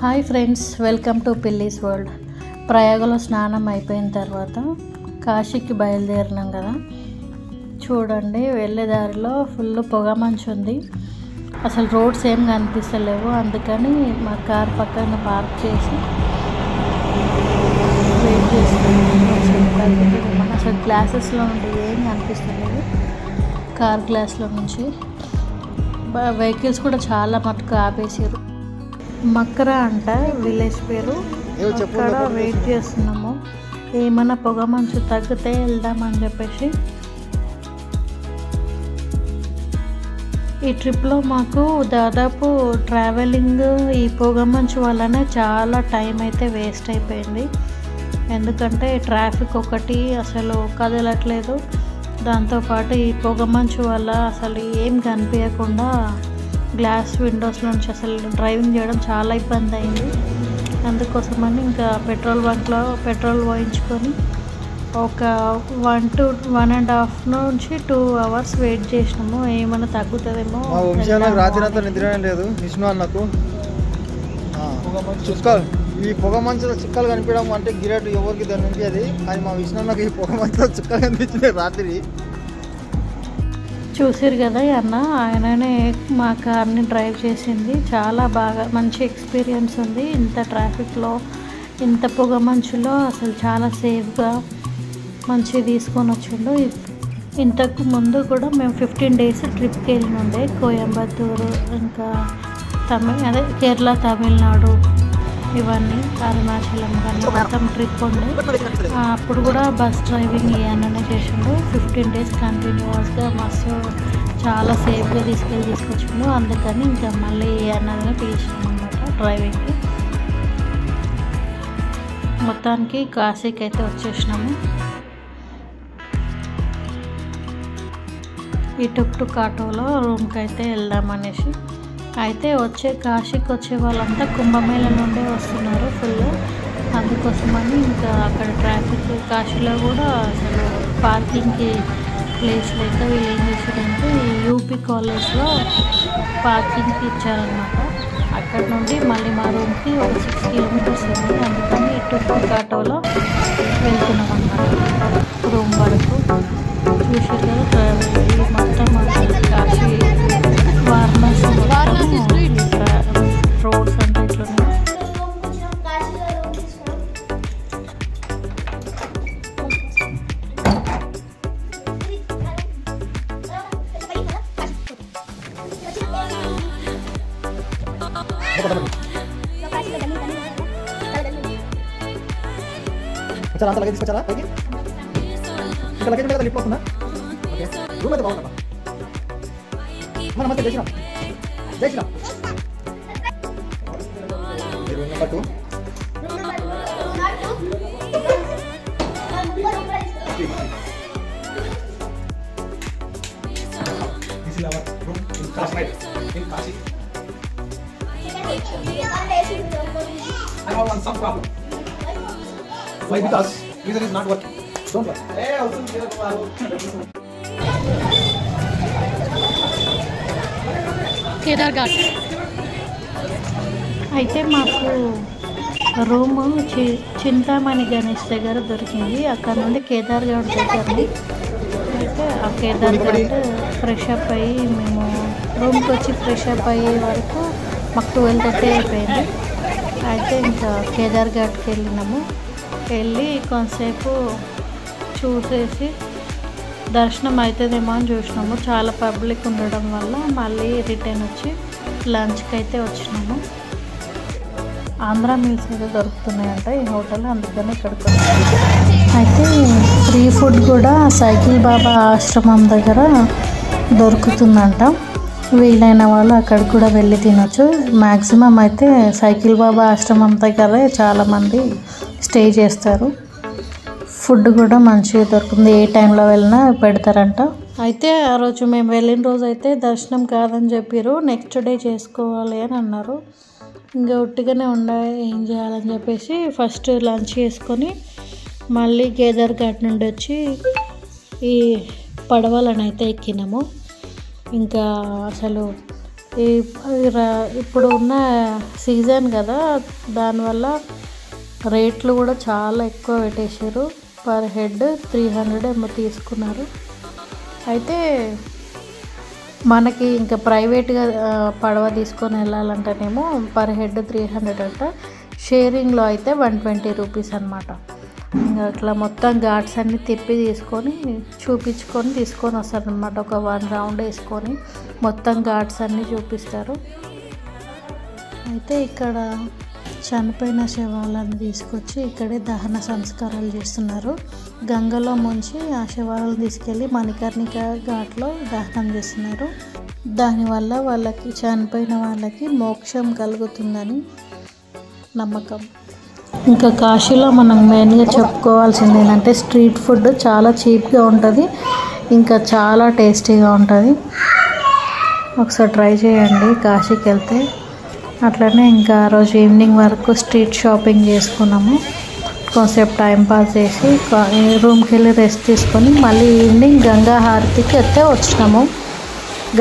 Hi friends, welcome to పిల్లీస్ world. ప్రయాగలో స్నానం అయిపోయిన తర్వాత కాశీకి బయలుదేరినాం కదా. చూడండి, వెళ్ళే దారిలో ఫుల్ పొగ మంచు ఉంది. అసలు రోడ్స్ ఏం కనిపిస్తలేవు. అందుకని మా కార్ పక్కన పార్క్ చేసి వెయిట్ చేస్తున్నాం. అసలు గ్లాసెస్లో నుండి ఏం కనిపిస్తలేదు. కార్ గ్లాస్లో నుంచి వెహికల్స్ కూడా చాలా మటుకు ఆపేసారు. మక్కరా అంట విలేజ్ పేరు. అక్కడ వెయిట్ చేస్తున్నాము. ఏమైనా పొగ మంచు తగ్గితే వెళ్దామని చెప్పేసి. ఈ ట్రిప్లో మాకు దాదాపు ట్రావెలింగ్ ఈ పొగ మంచు వల్లనే చాలా టైం అయితే వేస్ట్ అయిపోయింది. ఎందుకంటే ట్రాఫిక్ ఒకటి అసలు కదలట్లేదు. దాంతోపాటు ఈ పొగ మంచు వల్ల అసలు ఏం కనిపించకుండా గ్లాస్ విండోస్ నుంచి అసలు డ్రైవింగ్ చేయడం చాలా ఇబ్బంది అయింది. అందుకోసమని ఇంకా పెట్రోల్ బంక్లో పెట్రోల్ పోయించుకొని ఒక 1.5 నుంచి 2 hours వెయిట్ చేసినాము. ఏమైనా తగ్గుతుందేమో. రాత్రి అంతా నిద్ర లేదు. విష్ణు అన్నకు చుక్కలు, ఈ పొగ మంచులో చుక్కలు కనిపించడం అంటే గిరేట్ ఎవరికి దాని నుంచి అది. కానీ మా విష్ణు అన్నకు ఈ పొగ మంచులో చుక్కలు కనిపించింది రాత్రి. చూసారు కదా అన్న, ఆయననే మా కార్ని డ్రైవ్ చేసింది. చాలా బాగా మంచి ఎక్స్పీరియన్స్ ఉంది. ఇంత ట్రాఫిక్లో, ఇంత పొగ మంచులో అసలు చాలా సేఫ్గా మంచిగా తీసుకొని వచ్చిండు. ఇంతకు ముందు కూడా మేము 15 days ట్రిప్కి వెళ్ళినుండే. కోయంబత్తూరు, ఇంకా కేరళ, తమిళనాడు, ఇవన్నీ అరుణాచలం కానీ మొత్తం ట్రిప్ ఉండే. అప్పుడు కూడా బస్ డ్రైవింగ్ అన్ననే చేసిండు. 15 days కంటిన్యూస్గా మస్తు చాలా సేఫ్గా తీసుకొచ్చిండు. అందుకని ఇంకా మళ్ళీ అన్ననే పిలిచినాం అనమాట డ్రైవింగ్కి. మొత్తానికి కాశీకి అయితే వచ్చేసినాము. ఈ టుక్ ఆటోలో రూమ్కి అయితే వెళ్దామనేసి. అయితే కాశీకి వచ్చే వాళ్ళంతా కుంభమేళ నుండే వస్తున్నారు ఫుల్. అందుకోసమని ఇంకా అక్కడ ట్రాఫిక్, కాశీలో కూడా అసలు పార్కింగ్కి ప్లేస్ లేక వీళ్ళు ఏం చేశారంటే యూపీ కాలేజ్లో పార్కింగ్కి ఇచ్చారనమాట. అక్కడ నుండి మళ్ళీ మా రూమ్కి ఒక 6 kilometers ఉంది. అందుకని టుక్ ఆటోలో వెళ్తున్నాం అన్నమాట రూమ్ వరకు. చూసారు కదా, మొత్తం కాశీ వారణాసి రోడ్స్ అంతా ఇట్లున్నాయి. అంత లగేజ్ తీసుకొచ్చారా పైకి? ఇంకా లగేజ్ మీద లిఫ్ట్ వస్తుందా? ఓకే, రూమ్ అయితే బాగుందా? నమస్తే, జై Shriram. Room number 2. This is our room in Kashi. I have some problem. Why? Because user is not working. Don't worry. కేదార్ఘాట్ అయితే మాకు రూము చింతామణి గణేష్ దగ్గర దొరికింది. అక్కడ నుండి కేదార్ఘాట్ దగ్గరని. అయితే ఆ కేదార్ఘాట్ ఫ్రెష్ అప్ అయ్యి మేము రూమ్కి వచ్చి ఫ్రెష్ అప్ అయ్యే వరకు మాకు 12:30 అయిపోయింది. అయితే ఇంకా కేదార్ఘాట్కి వెళ్ళి కొంతసేపు చూసేసి దర్శనం అవుతుందేమో అని చూసినాము. చాలా పబ్లిక్ ఉండడం వల్ల మళ్ళీ రిటర్న్ వచ్చి లంచ్కి అయితే వచ్చినాము. ఆంధ్ర మీల్స్ అయితే దొరుకుతున్నాయంట ఈ హోటల్, అందుకని ఇక్కడికి వచ్చాము. అయితే ఫ్రీ ఫుడ్ కూడా సైకిల్ బాబా ఆశ్రమం దగ్గర దొరుకుతుందంట. వీలైన వాళ్ళు అక్కడికి కూడా వెళ్ళి తినొచ్చు. మ్యాక్సిమం అయితే సైకిల్ బాబా ఆశ్రమం దగ్గరే చాలామంది స్టే చేస్తారు. ఫుడ్ కూడా మంచిగా దొరుకుతుంది. ఏ టైంలో వెళ్ళినా పెడతారంట. అయితే ఆ రోజు మేము వెళ్ళిన రోజు అయితే దర్శనం కాదని చెప్పారు. నెక్స్ట్ డే చేసుకోవాలి అని అన్నారు. ఇంకా ఒట్టిగానే ఏం చేయాలని చెప్పేసి ఫస్ట్ లంచ్ చేసుకొని మళ్ళీ కేదార్ఘాట్ నుండి వచ్చి ఈ పడవలను అయితే ఎక్కినాము. ఇంకా అసలు ఇప్పుడు ఉన్న సీజన్ కదా, దానివల్ల రేట్లు కూడా చాలా ఎక్కువ పెట్టేశారు. పర్ హెడ్ 300 ఏమో తీసుకున్నారు. అయితే మనకి ఇంకా ప్రైవేట్గా పడవ తీసుకొని వెళ్ళాలంటేనేమో పర్ హెడ్ 300 అంట. షేరింగ్లో అయితే 120 రూపీస్ అనమాట. ఇంకా అట్లా మొత్తం ఘాట్స్ అన్నీ తిప్పి తీసుకొని వస్తారు అనమాట. ఒక 1 రౌండ్ వేసుకొని మొత్తం ఘాట్స్ అన్నీ చూపిస్తారు. అయితే ఇక్కడ చనిపోయిన శవాలను తీసుకొచ్చి ఇక్కడే దహన సంస్కారాలు చేస్తున్నారు. గంగలో ముంచి ఆ శవాలను తీసుకెళ్ళి మణికర్ణిక ఘాట్లో దహనం చేస్తున్నారు. దానివల్ల వాళ్ళకి చనిపోయిన వాళ్ళకి మోక్షం కలుగుతుందని నమ్మకం. ఇంకా కాశీలో మనం మెయిన్గా చెప్పుకోవాల్సింది ఏంటంటే స్ట్రీట్ ఫుడ్ చాలా చీప్గా ఉంటుంది, ఇంకా చాలా టేస్టీగా ఉంటుంది. ఒకసారి ట్రై చేయండి కాశీకి వెళ్తే. అట్లనే ఇంకా ఆ రోజు ఈవినింగ్ వరకు స్ట్రీట్ షాపింగ్ చేసుకున్నాము. కొంచెంసేపు టైం పాస్ చేసి రూమ్కి వెళ్ళి రెస్ట్ తీసుకొని మళ్ళీ ఈవినింగ్ గంగా హారతికి అయితే వచ్చినాము.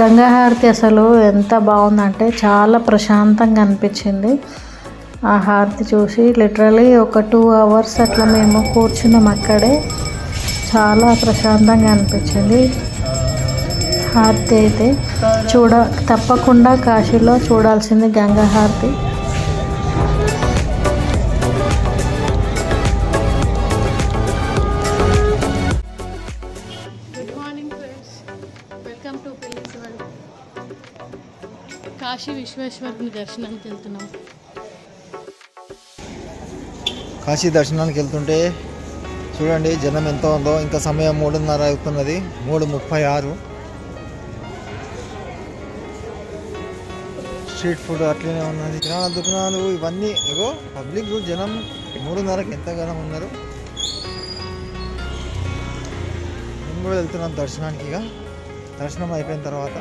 గంగా హారతి అసలు ఎంత బాగుందంటే చాలా ప్రశాంతంగా అనిపించింది. ఆ హారతి చూసి లిటరలీ ఒక 2 hours అట్లా మేము కూర్చున్నాం అక్కడే. చాలా ప్రశాంతంగా అనిపించింది హారతి అయితే. తప్పకుండా కాశీలో చూడాల్సింది Ganga Aarti. Good morning friends, welcome to పిల్లర్స్ వరల్డ్. కాశీ విశ్వేశ్వరుని దర్శనానికి వెళ్తున్నాం. కాశీ దర్శనానికి వెళ్తుంటే చూడండి జనం ఎంత ఉందో. ఇంకా సమయం 3:30 అవుతున్నది, 3:36. స్ట్రీట్ ఫుడ్ అట్లనే ఉన్నది. కిరాణా దుకాణాలు ఇవన్నీ ఇగో పబ్లిక్ జనం 3:30కి ఎంతగానో ఉన్నారు. మేము కూడా వెళ్తున్నాం దర్శనానికి. ఇక దర్శనం అయిపోయిన తర్వాత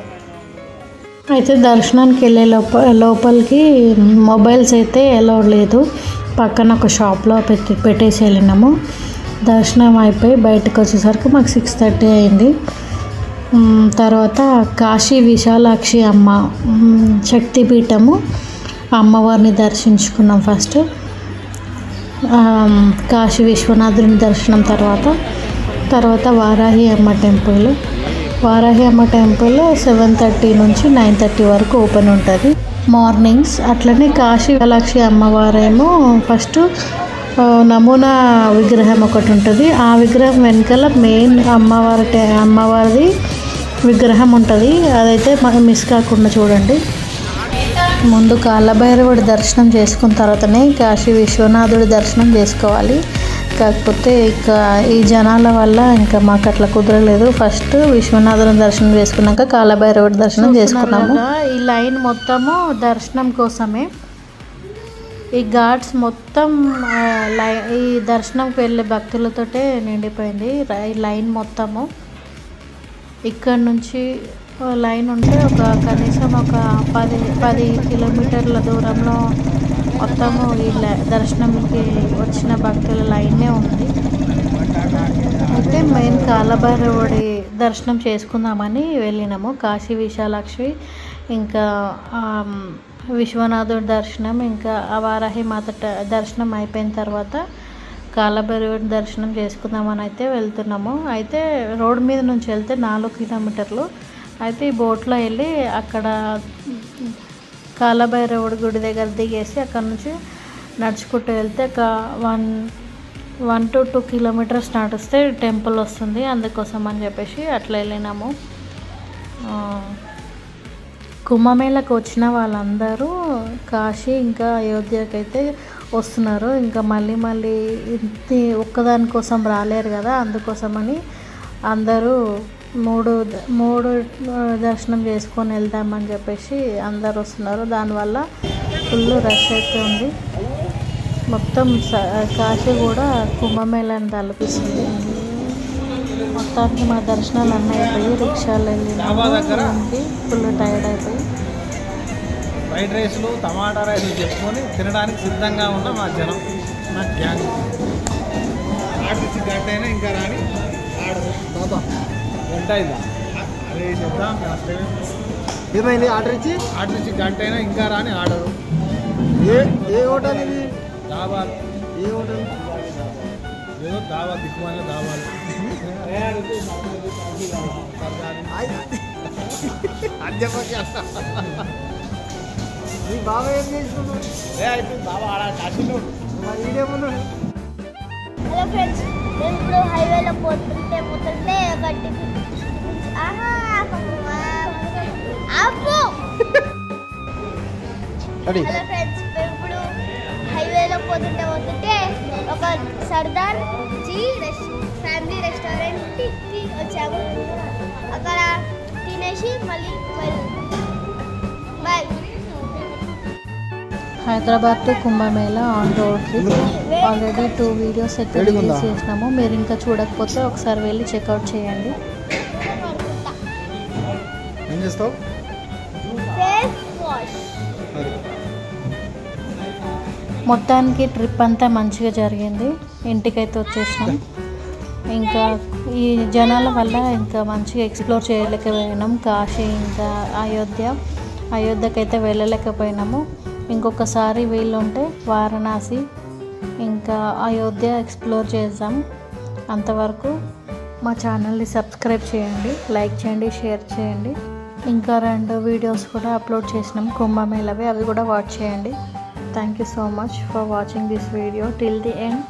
అయితే దర్శనానికి వెళ్ళే లోపలికి మొబైల్స్ అయితే అలౌడ్ లేదు. పక్కన ఒక షాప్లో పెట్టేసి వెళ్ళినాము. దర్శనం అయిపోయి బయటకు వచ్చేసరికి మాకు 6:30 అయింది. తర్వాత కాశీ విశాలాక్షి అమ్మ శక్తిపీఠము అమ్మవారిని దర్శించుకున్నాం. ఫస్ట్ కాశీ విశ్వనాథుని దర్శనం, తర్వాత వారాహి అమ్మ టెంపుల్. వారాహి అమ్మ టెంపుల్ 7:30 నుంచి 9:30 వరకు ఓపెన్ ఉంటుంది మార్నింగ్స్. అట్లనే కాశీ విశాలాక్షి అమ్మవారేమో ఫస్ట్ నమూనా విగ్రహం ఒకటి ఉంటుంది. ఆ విగ్రహం వెనకాల మెయిన్ అమ్మవారిది విగ్రహం ఉంటుంది. అదైతే మనం మిస్ కాకుండా చూడండి. ముందు కాలభైరవుడి దర్శనం చేసుకున్న తర్వాతనే కాశీ విశ్వనాథుడి దర్శనం చేసుకోవాలి. కాకపోతే ఇక ఈ జనాల వల్ల ఇంకా మాకు అట్లా కుదరలేదు. ఫస్ట్ విశ్వనాథుని దర్శనం చేసుకున్నాక కాలభైరవుడి దర్శనం చేసుకున్నాము. ఈ లైన్ మొత్తము దర్శనం కోసమే. ఈ ఘాట్స్ మొత్తం ఈ దర్శనంకి వెళ్ళే భక్తులతోటే నిండిపోయింది ఈ లైన్ మొత్తము. ఇక్కడ నుంచి లైన్ ఉంటే కనీసం ఒక 10 కిలోమీటర్ల దూరంలో మొత్తము ఈ దర్శనంకి వచ్చిన భక్తుల లైనే ఉంది. అయితే మెయిన్ కాలభైరవుడి దర్శనం చేసుకుందామని వెళ్ళినాము. కాశీ విశాలాక్షి, ఇంకా విశ్వనాథుడి దర్శనం, ఇంకా వారాహి మాత దర్శనం అయిపోయిన తర్వాత కాలభైరవుడి దర్శనం చేసుకుందామని అయితే వెళ్తున్నాము. అయితే రోడ్ మీద నుంచి వెళ్తే 4 కిలోమీటర్లు. అయితే ఈ బోట్లో వెళ్ళి అక్కడ కాలభైరవుడి గుడి దగ్గర దిగేసి అక్కడ నుంచి నడుచుకుంటూ వెళ్తే ఒక 1 to 2 kilometers నడిస్తే టెంపుల్ వస్తుంది. అందుకోసం అని చెప్పేసి అట్లా వెళ్ళినాము. కుంభమేళకు వచ్చిన వాళ్ళందరూ కాశీ ఇంకా అయోధ్యకి అయితే వస్తున్నారు. ఇంకా మళ్ళీ ఒక్కదాని కోసం రాలేరు కదా, అందుకోసమని అందరూ మూడు దర్శనం చేసుకొని వెళ్దామని చెప్పేసి అందరు వస్తున్నారు. దానివల్ల ఫుల్ రష్ అయితే ఉంది. మొత్తం కాశీ కూడా కుంభమేళాన్ని తలపిస్తుంది. మొత్తానికి మా దర్శనాలు అన్నీ అయిపోయి రిక్షాలు వెళ్ళి ఫుల్ టైర్డ్ అయిపోయి ఫ్రైడ్ రైస్లు టమాటా రైస్లు చెప్పుకొని తినడానికి సిద్ధంగా ఉన్న మా జనం, మా గ్యాంగ్. ఆర్టీసీ గంట అయినా ఇంకా రాని గంట అయిందా? అదే చెప్దాం. ఏమైంది ఆర్డర్ ఇచ్చి గంట అయినా ఇంకా రాని ఆర్డరు. ఏ హోటల్ ఇది? దాబా. ఏ హోటల్? ఏదో దాబా, దిక్కుమాల దాబాలు. నీ బాబా ఏం చేస్తున్నావు? అయితే దాబా ఆడ కాశీలో మరి ఈడేమన్నాడు? హలో ఫ్రెండ్స్, మేము ఇప్పుడు హైవేలో పోతుంటే ఒకటి ఆపు. రెడీ. హలో ఫ్రెండ్స్, మేము ఇప్పుడు హైవేలో పోతుంటే ఒక సర్దార్ జీ ఫ్యామిలీ రెస్టారెంట్కి వచ్చాము. అక్కడ తినేసి మళ్ళీ bye. Hyderabad to Kumbh Mela on road trip. Already 2 videos అయితే రిలీజ్ చేసినాము. మీరు ఇంకా చూడకపోతే ఒకసారి వెళ్ళి చెక్అవుట్ చేయండి. ఏం చేస్తావు? Face wash. మొత్తానికి ట్రిప్ అంతా మంచిగా జరిగింది. ఇంటికైతే వచ్చేసినాం. ఇంకా ఈ జనాల వల్ల ఇంకా మంచిగా ఎక్స్ప్లోర్ చేయలేకపోయినాం. కాశీ ఇంకా అయోధ్యకైతే వెళ్ళలేకపోయినాము. ఇంకొకసారి వీలుంటే వారణాసి ఇంకా అయోధ్య ఎక్స్ప్లోర్ చేద్దాం. అంతవరకు మా ఛానల్ని సబ్స్క్రైబ్ చేయండి, లైక్ చేయండి, షేర్ చేయండి. ఇంకా 2 వీడియోస్ కూడా అప్లోడ్ చేసినాం కుంభమేళావి, అవి కూడా వాచ్ చేయండి. Thank you so much for watching this video till the end.